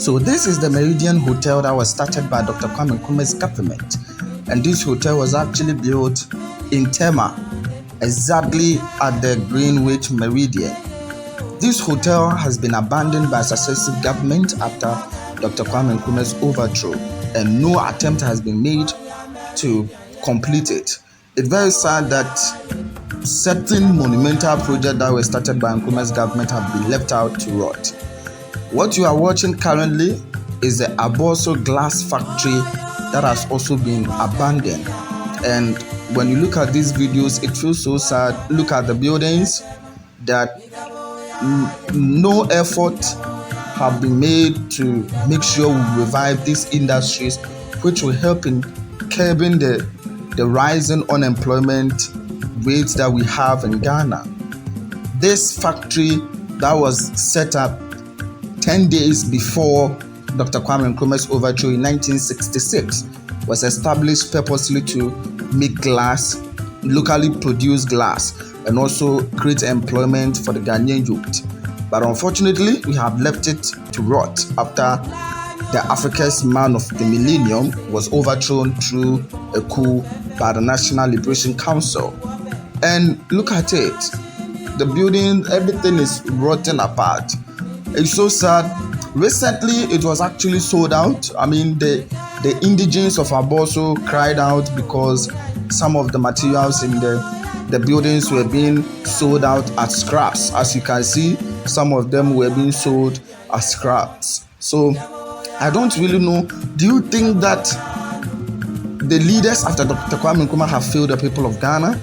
So this is the Meridian Hotel that was started by Dr. Kwame Nkrumah's government. And this hotel was actually built in Tema, exactly at the Greenwich Meridian. This hotel has been abandoned by successive governments after Dr. Kwame Nkrumah's overthrow, and no attempt has been made to complete it. It's very sad that certain monumental projects that were started by Nkrumah's government have been left out to rot. What you are watching currently is the Aboso Glass factory that has also been abandoned. And when you look at these videos, it feels so sad. Look at the buildings that no effort have been made to make sure we revive these industries, which will help in curbing the rising unemployment rates that we have in Ghana. This factory that was set up 10 days before Dr. Kwame Nkrumah's overthrow in 1966 was established purposely to make glass, locally produced glass, and also create employment for the Ghanaian youth. But unfortunately, we have left it to rot after the Africa's man of the millennium was overthrown through a coup by the National Liberation Council. And look at it. The building, everything is rotting apart. It's so sad. Recently, it was actually sold out. I mean, the indigents of Aboso cried out because some of the materials in the buildings were being sold out as scraps. As you can see, some of them were being sold as scraps. So I don't really know. Do you think that the leaders after Dr. Kwame Nkrumah have failed the people of Ghana?